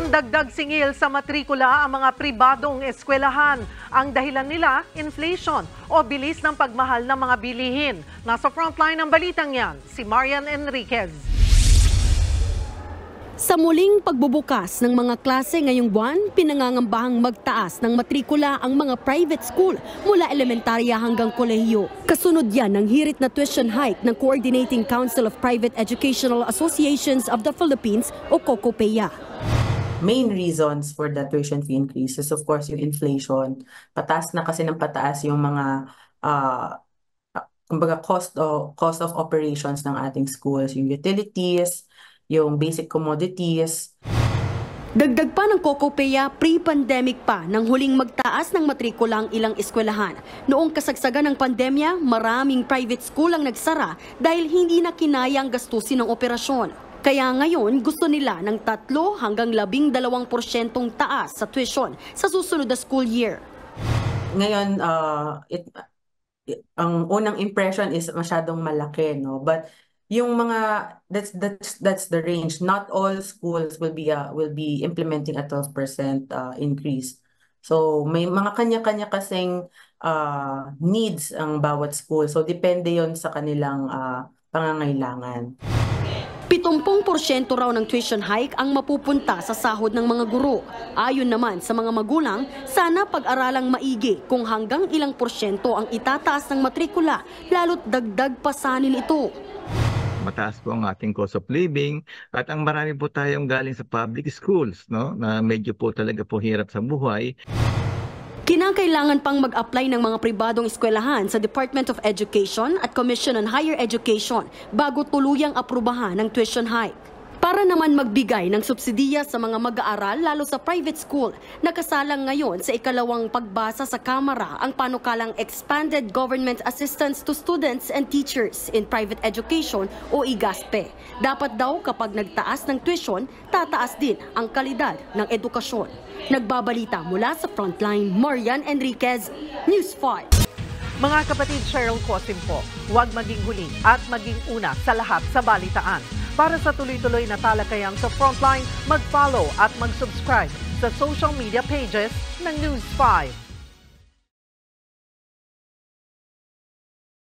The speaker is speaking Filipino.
Walang dagdag singil sa matrikula ang mga pribadong eskwelahan. Ang dahilan nila, inflation o bilis ng pagmahal ng mga bilihin. Nasa frontline ng balitang yan, si Marian Enriquez. Sa muling pagbubukas ng mga klase ngayong buwan, pinangangambahang magtaas ng matrikula ang mga private school mula elementarya hanggang kolehiyo. Kasunod yan ng hirit na tuition hike ng Coordinating Council of Private Educational Associations of the Philippines o COCOPEA. Main reasons for the tuition fee increase is of course yung inflation. Pataas na kasi ng pataas yung mga kumbaga cost of operations ng ating schools, yung utilities, yung basic commodities. Dagdag pa ng COCOPEA, pre-pandemic pa nang huling magtaas ng matrikula ang ilang eskwelahan. Noong kasagsagan ng pandemya, maraming private school ang nagsara dahil hindi na kinaya ang gastusin ng operasyon. Kaya ngayon, gusto nila ng 3 hanggang 12% taas sa tuition sa susunod na school year. Ngayon, ang unang impression is masyadong malaki, no? But yung mga that's the range. Not all schools will be implementing a 12% increase. So may mga kanya-kanya kasing needs ang bawat school. So depende 'yon sa kanilang pangangailangan. 70% raw ng tuition hike ang mapupunta sa sahod ng mga guro. Ayon naman sa mga magulang, sana pag-aralang maigi kung hanggang ilang porsyento ang itataas ng matrikula, lalo't dagdag pasanin ito. Mataas po ang ating cost of living at ang marami po tayong galing sa public schools, no, na medyo po talaga po hirap sa buhay. Kinakailangan pang mag-apply ng mga pribadong eskwelahan sa Department of Education at Commission on Higher Education bago tuluyang aprubahan ng tuition hike. Para naman magbigay ng subsidiya sa mga mag-aaral lalo sa private school, nakasalang ngayon sa ikalawang pagbasa sa Kamara ang panukalang Expanded Government Assistance to Students and Teachers in Private Education o IGASPE. Dapat daw kapag nagtaas ng tuition, tataas din ang kalidad ng edukasyon. Nagbabalita mula sa Frontline, Marian Enriquez, News 5. Mga kapatid, Cheryl Cosim po, huwag maging huli at maging una sa lahat sa balitaan. Para sa tuloy-tuloy na talakayang sa Frontline, mag-follow at mag-subscribe sa social media pages ng News 5.